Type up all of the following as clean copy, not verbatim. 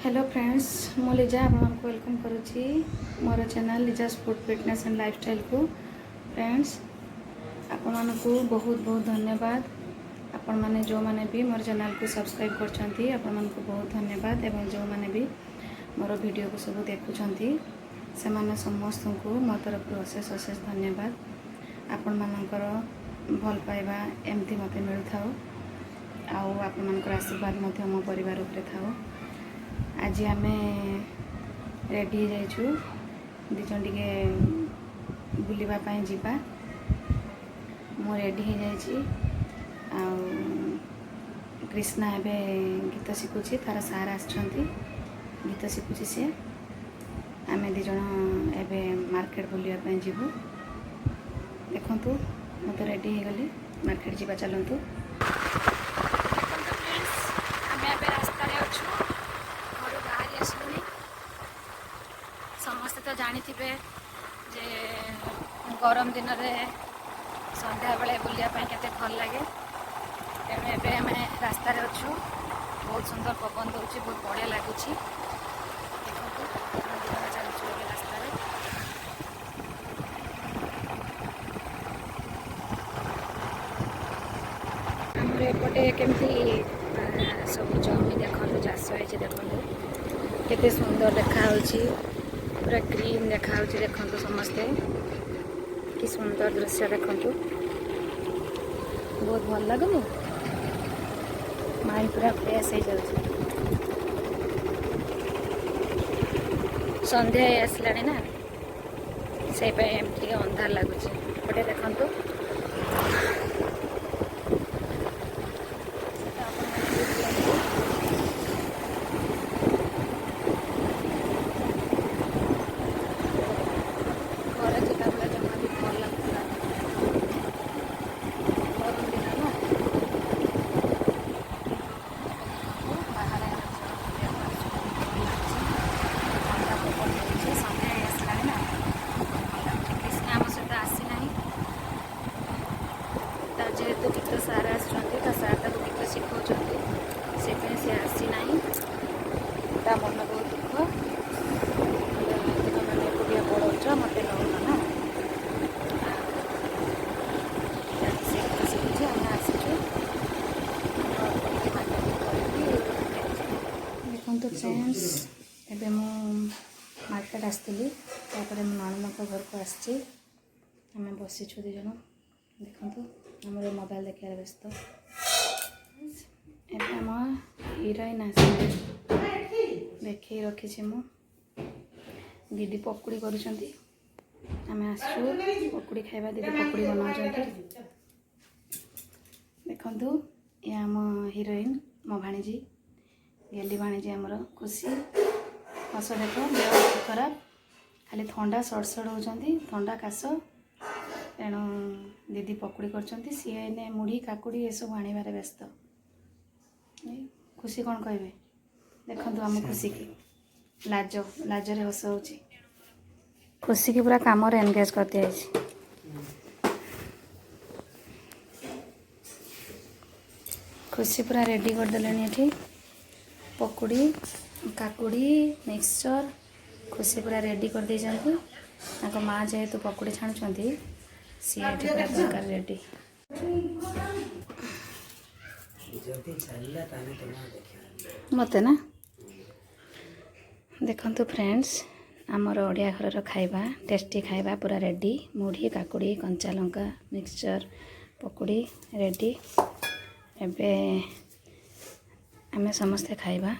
Hello friends मु लिजा आपको welcome करुच्ची मोर channel लिजाज फूड फिटनेस एंड लाइफस्टाइल को। फ्रेंड्स आपण मानकु बहुत बहुत धन्यवाद। आपण माने जो माने भी मोर चैनल को सब्सक्राइब करछंती आपण मानकु बहुत धन्यवाद एवं जो माने भी मोर वीडियो को सब देखुछंती से माने समस्त को मो तरफ अशेष अशेष धन्यवाद। आपण मानकर भल पाइबा एमती मते मिलु थाओ आउ आपण मानकर आशीर्वाद मते मो परिवार उपरे थाओ। आज आम रेडी जाइछु दिजन टिके बुलवाई जावा मु रेडी हो जाइछि। कृष्णा एबे गीत शिखुची तार सार आछंती गीत शिखुची से आम दिज एबे मार्केट बुलवाई जीवु। देखंतु मु तो रेडी हो गली मार्केट जीवा चलंतु। समस्ते तो जानी थे जे गरम दिन में संध्या बेले बुलायापी केते भल लगे। तेणु एबे आम रास्तार अच्छु बहुत सुंदर पवन दौर बहुत बढ़िया लगुच। चलुँ रास्तार आमर एपटे केमती सब जमी देखो चाष हो देखो केते सुंदर देखा पूरा ग्रीन देखा देखो समस्ते कि सुंदर दृश्य देखो बहुत भल लगुनि माइंड पूरा फ्रेश हो जाए। संध्या आसला ना से अंधार लगुच गोटे देखो जेहेतु गीत सार आसार गीत शिखा से आसी ना मन बहुत दुख मैंने एकुटिया पढ़ाच मत नौना ना से गीत शिखुची आम आसीचु देखो फ्रेंड्स एबे मु मार्केट आसती नणंद घर को आसी आम बसीचु दिज देखो हमारे मोबाइल देखार व्यस्त एम हिरोइन आस देखे रखी मु दीदी पकुड़ी करें आसु पकुड़ी खाइबा दीदी पकुड़ी बनाऊँ देखु ये आम हिरोइन मो भाणीजी गेली भाणीजी आमर खुशी हस देख देह खराब खाली थंडा सड़सड़ होती थंडा काश तेणु दीदी पकुड़ी कर सी एने मुढ़ी काकुड़ी ये सब आने व्यस्त। खुशी कौन कहे देखो आम खुशी की लाज लाजरे हस हो खुशी की पूरा काम एनगेज कर दिया। खुशी पूरा रेडी करदे ये पकुड़ी काकुड़ी मिक्सचर खुशी पूरा रेडी कर दे माँ जेहेतु पकुड़ी छाणुंट सी पूरा प्रकार रेडी मत ना देखंतु फ्रेंड्स आमर ओडिया घर खाइबा टेस्टी खाइबा पूरा रेडी मुढ़ी काकुड़ी कंचा लंका मिक्सचर पकुड़ी रेडी एबे आमे समस्ते खाइबा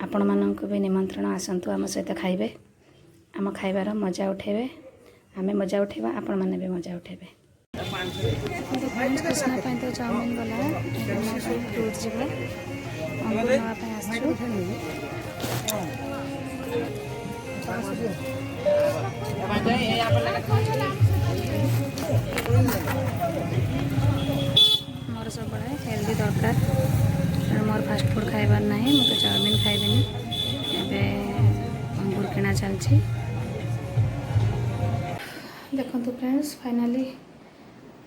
आपण मानक भी निमंत्रण आसंतु आम सहित खाइबे आम खाइबार मजा उठेबे आमे मजा उठेबा आपण माने भी मजा उठेबे। कृष्णा तो चाउमिन गला फ्रूट जीवा अंगूर नापी आसु मोर सब हेल्दी दरकार मोर फास्ट फूड खाइबार ना मुझे चाउमिन खाइबेनी एबे अंगूर किना चलछि। देखो फ्रेंड्स फाइनाली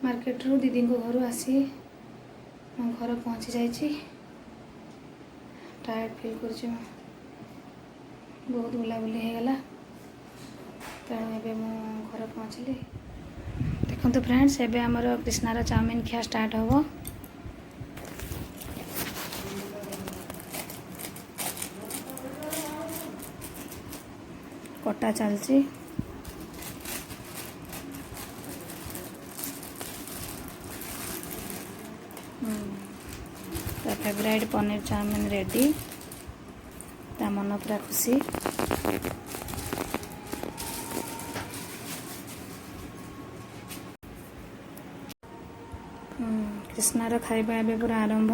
मार्केट रू दीदी घर आसी मो घर पहुँची जाइए टायर्ड फील कर बहुत बुलाबुली होगला तेणु एबे मु घर पहुँचली। देखो फ्रेंड्स एबे आमर कृष्णार चाउमिन खिया स्टार्ट हम। कटा चलची ता फेवरेट पनीर चाउमिन रेडी। ता मन पूरा खुशी। कृष्णार खाइबा एबे पूरा आरंभ।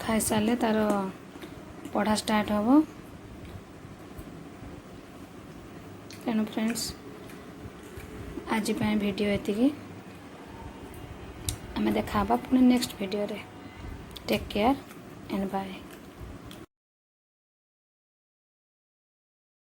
खाई सारे तार पढ़ा स्टार्ट हम। तेणु फ्रेंड्स आज वीडियो एतिकी आमे देखा पुणी नेक्स्ट वीडियो रे। Take care and bye.